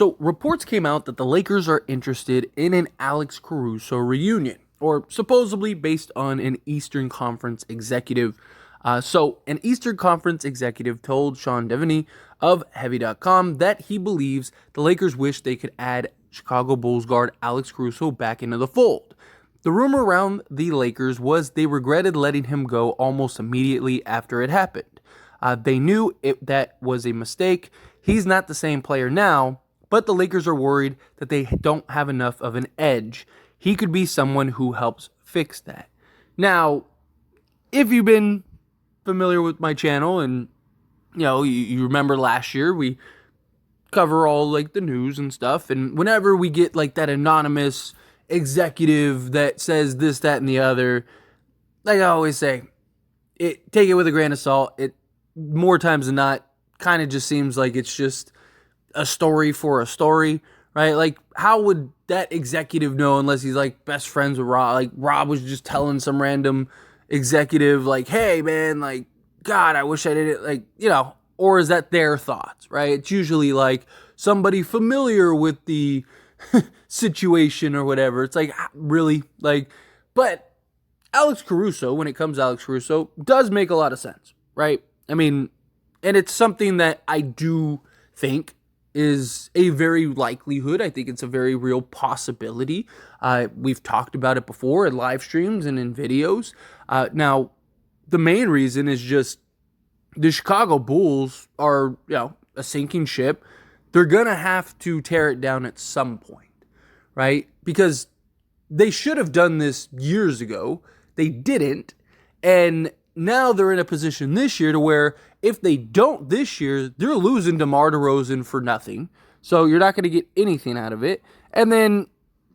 So reports came out that the Lakers are interested in an Alex Caruso reunion, or supposedly based on an Eastern Conference executive. An Eastern Conference executive told Sean Devaney of Heavy.com that he believes the Lakers wish they could add Chicago Bulls guard Alex Caruso back into the fold. The rumor around the Lakers was they regretted letting him go almost immediately after it happened. They knew that was a mistake. He's not the same player now, but the Lakers are worried that they don't have enough of an edge. He could be someone who helps fix that. Now, if you've been familiar with my channel and you remember last year we cover all like the news and stuff, and whenever we get like that anonymous executive that says this, that, and the other, like I always say, take it with a grain of salt. It more times than not kind of just seems like it's just a story for a story, right? Like, how would that executive know unless he's like best friends with Rob? Like, Rob was just telling some random executive, like, hey man, like, God, I wish I did it, like, or is that their thoughts, right? It's usually like somebody familiar with the situation or whatever. It's like, really? Like, but Alex Caruso, when it comes to Alex Caruso, does make a lot of sense, right? I mean, and it's something that I do think is a very likelihood. I think it's a very real possibility. We've talked about it before in live streams and in videos. Now, the main reason is just the Chicago Bulls are, a sinking ship. They're going to have to tear it down at some point, right? Because they should have done this years ago. They didn't. And now they're in a position this year to where if they don't this year, they're losing DeMar DeRozan for nothing. So you're not going to get anything out of it. And then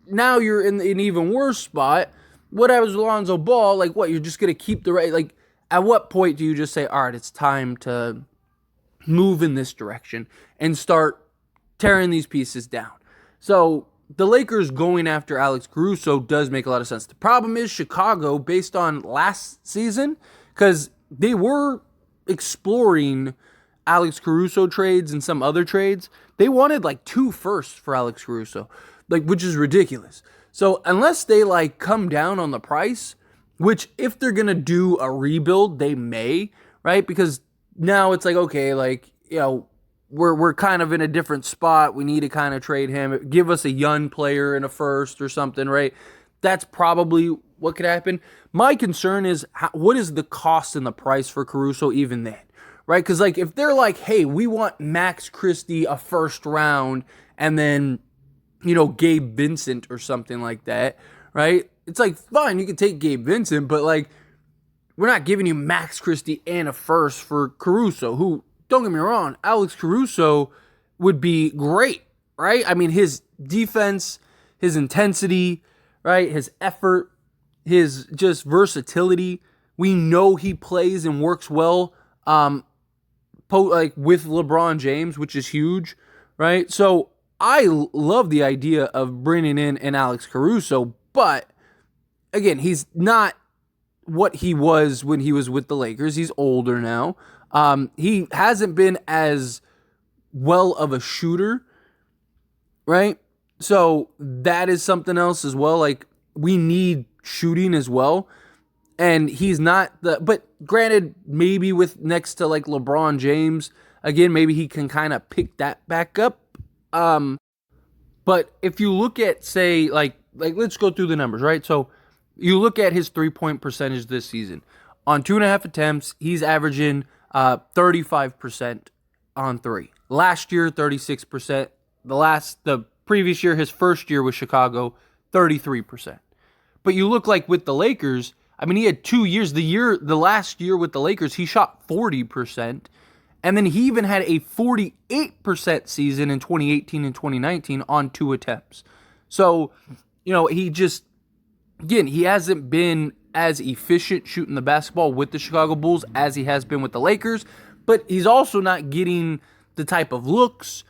now you're in an even worse spot. What happens with Lonzo Ball? Like, what? You're just going to keep the right? Like, at what point do you just say, all right, it's time to move in this direction and start tearing these pieces down? So the Lakers going after Alex Caruso does make a lot of sense. The problem is Chicago, based on last season, because they were exploring Alex Caruso trades and some other trades. They wanted like 2 firsts for Alex Caruso, like, which is ridiculous. So unless they like come down on the price, which if they're going to do a rebuild, they may, right? Because now it's like, okay, like, we're kind of in a different spot. We need to kind of trade him. Give us a young player in a first or something, right? That's probably what could happen. My concern is, what is the cost and the price for Caruso even then, right? Because, like, if they're like, hey, we want Max Christie a first round and then, Gabe Vincent or something like that, right? It's like, fine, you can take Gabe Vincent, but, like, we're not giving you Max Christie and a first for Caruso, who, don't get me wrong, Alex Caruso would be great, right? I mean, his defense, his intensity, right? His effort, his just versatility. We know he plays and works well like with LeBron James, which is huge, right? So I love the idea of bringing in an Alex Caruso, but again, he's not what he was when he was with the Lakers. He's older now. He hasn't been as well of a shooter, right? So that is something else as well. Like, we need shooting as well. And he's not but granted, maybe with next to like LeBron James, again, maybe he can kind of pick that back up. But if you look at, say, like let's go through the numbers, right? So you look at his 3-point percentage this season. On 2.5 attempts, he's averaging 35% on 3. Last year, 36%. The previous year, his first year with Chicago, 33%. But you look like with the Lakers, I mean, he had 2 years. The last year with the Lakers, he shot 40%. And then he even had a 48% season in 2018 and 2019 on 2 attempts. So, he just, again, he hasn't been as efficient shooting the basketball with the Chicago Bulls as he has been with the Lakers, but he's also not getting the type of looks,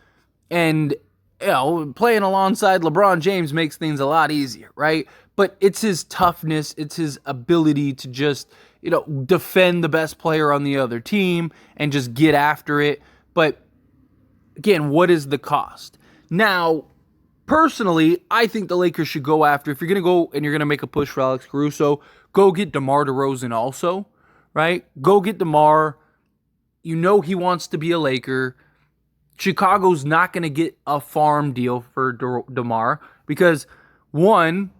and playing alongside LeBron James makes things a lot easier, right? But it's his toughness, it's his ability to just, defend the best player on the other team and just get after it. But again, what is the cost? Now, personally, I think the Lakers should go after, if you're going to go and you're going to make a push for Alex Caruso, go get DeMar DeRozan also, right? Go get DeMar. You know he wants to be a Laker. Chicago's not going to get a farm deal for DeMar because, one,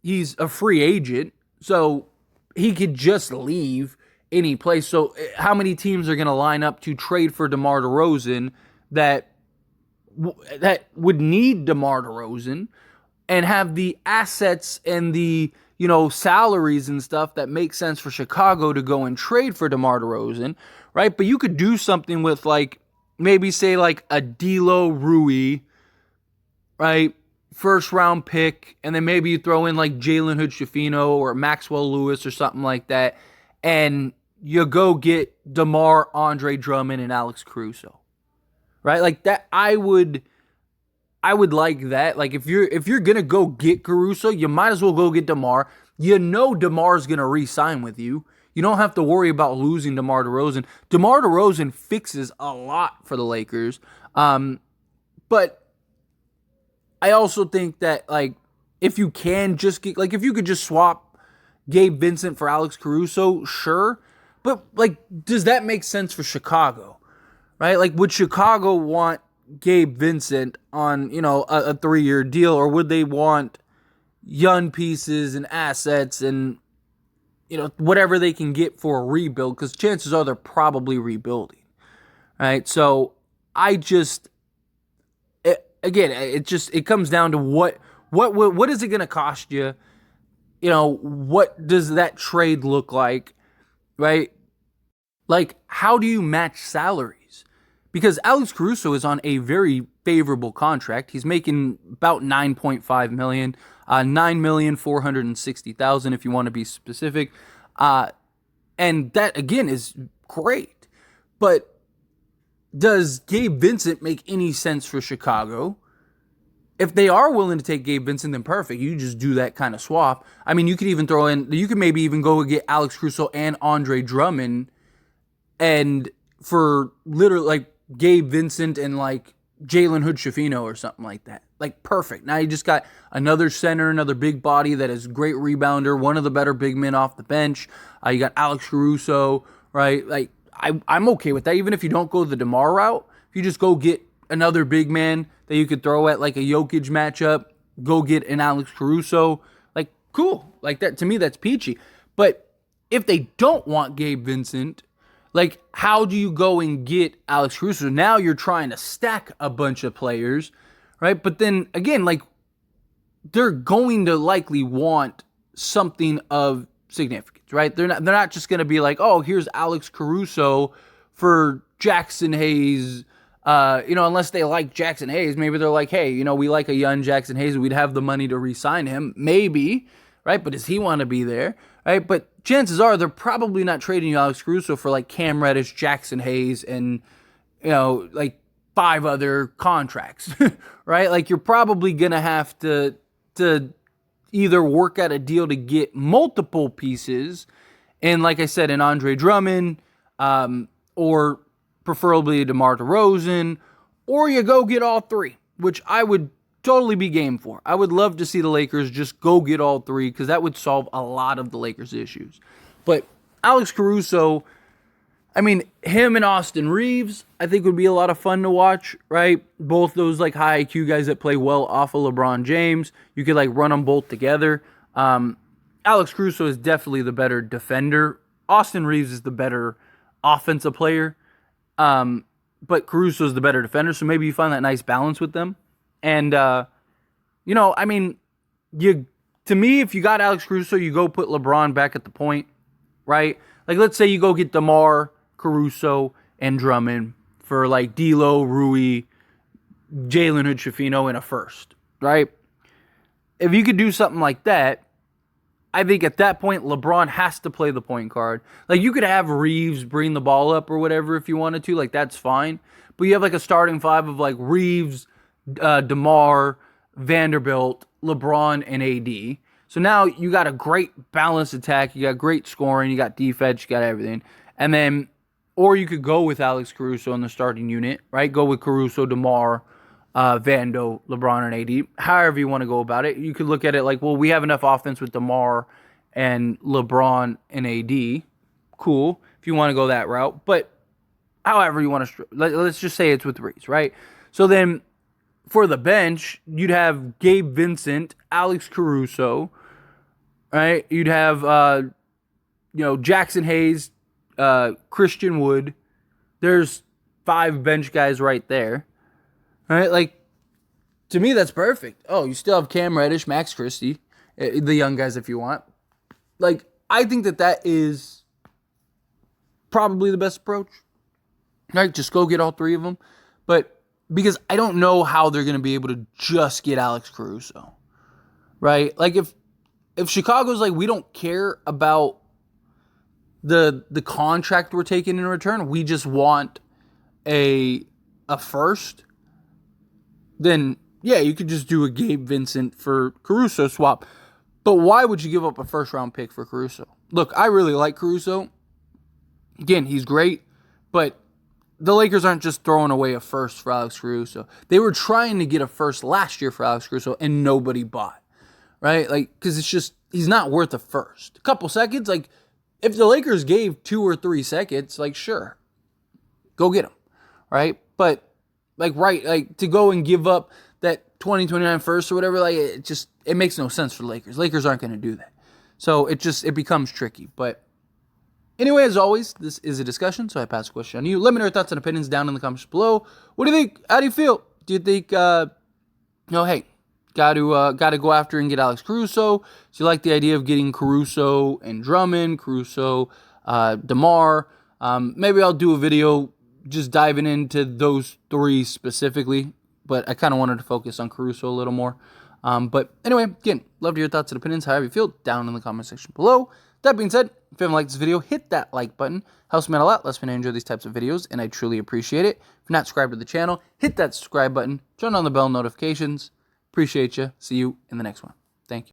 he's a free agent, so he could just leave any place. So how many teams are going to line up to trade for DeMar DeRozan that would need DeMar DeRozan and have the assets and the salaries and stuff that make sense for Chicago to go and trade for DeMar DeRozan, right? But you could do something with maybe say a D'Lo Rui, right? First round pick, and then maybe you throw in Jalen Hood-Schifino or Maxwell Lewis or something like that, and you go get DeMar, Andre Drummond, and Alex Caruso, right? Like that, I would like that. Like if you're gonna go get Caruso, you might as well go get DeMar. You know DeMar's gonna re-sign with you. You don't have to worry about losing DeMar DeRozan. DeMar DeRozan fixes a lot for the Lakers, but I also think that if you can just get if you could just swap Gabe Vincent for Alex Caruso, sure. But does that make sense for Chicago? Right? Would Chicago want Gabe Vincent on, a 3-year deal, or would they want young pieces and assets and whatever they can get for a rebuild? Because chances are they're probably rebuilding. Right? So it comes down to what is it going to cost you? What does that trade look like? Right? How do you match salaries? Because Alex Caruso is on a very favorable contract. He's making about $9.5 million, $9,460,000 if you want to be specific. And that, again, is great. But does Gabe Vincent make any sense for Chicago? If they are willing to take Gabe Vincent, then perfect. You just do that kind of swap. I mean, you could even you could maybe even go get Alex Caruso and Andre Drummond, and for literally Gabe Vincent and Jalen Hood-Schifino or something like that. Perfect. Now you just got another center, another big body that is great rebounder, one of the better big men off the bench. You got Alex Caruso, right? I'm okay with that. Even if you don't go the DeMar route, if you just go get another big man that you could throw at a Jokic matchup, go get an Alex Caruso, cool. That, to me, that's peachy. But if they don't want Gabe Vincent, how do you go and get Alex Caruso? Now you're trying to stack a bunch of players, right? But then again, they're going to likely want something of significance, right? They're not just going to be oh, here's Alex Caruso for Jackson Hayes. Unless they like Jackson Hayes, maybe they're hey, we like a young Jackson Hayes. We'd have the money to re-sign him, maybe, right? But does he want to be there, right? But chances are they're probably not trading you Alex Caruso for Cam Reddish, Jackson Hayes, and 5 other contracts, right? You're probably gonna have to either work out a deal to get multiple pieces, and like I said, an Andre Drummond, or preferably DeMar DeRozan, or you go get all 3, which I would totally be game for. I would love to see the Lakers just go get all 3 because that would solve a lot of the Lakers' issues. But Alex Caruso, I mean, him and Austin Reeves, I think would be a lot of fun to watch, right? Both those high IQ guys that play well off of LeBron James. You could run them both together. Alex Caruso is definitely the better defender. Austin Reeves is the better offensive player. But Caruso is the better defender, so maybe you find that nice balance with them. And, to me, if you got Alex Caruso, you go put LeBron back at the point, right? Let's say you go get DeMar, Caruso, and Drummond for, D'Lo, Rui, Jalen Hood-Schifino, and a first, right? If you could do something like that, I think at that point, LeBron has to play the point guard. You could have Reeves bring the ball up or whatever if you wanted to. That's fine. But you have a starting 5 of Reeves, DeMar, Vanderbilt, LeBron, and AD. So now you got a great balanced attack. You got great scoring. You got defense. You got everything. And then, or you could go with Alex Caruso in the starting unit, right? Go with Caruso, DeMar, Vando, LeBron, and AD. However you want to go about it. You could look at it like, well, we have enough offense with DeMar and LeBron and AD. Cool, if you want to go that route. But however you want to, let's just say it's with Reese, right? So then for the bench, you'd have Gabe Vincent, Alex Caruso, right? You'd have, Jackson Hayes, Christian Wood. There's 5 bench guys right there. Right? Like, to me, that's perfect. Oh, you still have Cam Reddish, Max Christie, the young guys if you want. Like, I think that is probably the best approach. Right? Just go get all 3 of them. But because I don't know how they're going to be able to just get Alex Caruso. Right? Like, if Chicago's like, we don't care about the contract we're taking in return, we just want a first, then yeah, you could just do a Gabe Vincent for Caruso swap. But why would you give up a first-round pick for Caruso? Look, I really like Caruso. Again, he's great, but the Lakers aren't just throwing away a first for Alex Caruso. They were trying to get a first last year for Alex Caruso, and nobody bought, right? Like, because it's just, he's not worth a first. A couple seconds, like, if the Lakers gave 2 or 3 seconds, like, sure, go get him, right? But to go and give up that 2029 first or whatever, like, it makes no sense for the Lakers. Lakers aren't going to do that. So it becomes tricky. But anyway, as always, this is a discussion, so I pass the question on to you. Let me know your thoughts and opinions down in the comments below. What do you think? How do you feel? Do you think, hey, got to go after and get Alex Caruso? Do you like the idea of getting Caruso and Drummond, Caruso, DeMar? Maybe I'll do a video just diving into those 3 specifically, but I kind of wanted to focus on Caruso a little more. But anyway, again, love to hear your thoughts and opinions, however you feel, down in the comment section below. That being said, if you haven't liked this video, hit that like button. Helps me out a lot, lets me know you enjoy these types of videos, and I truly appreciate it. If you're not subscribed to the channel, hit that subscribe button, turn on the bell notifications. Appreciate you. See you in the next one. Thank you.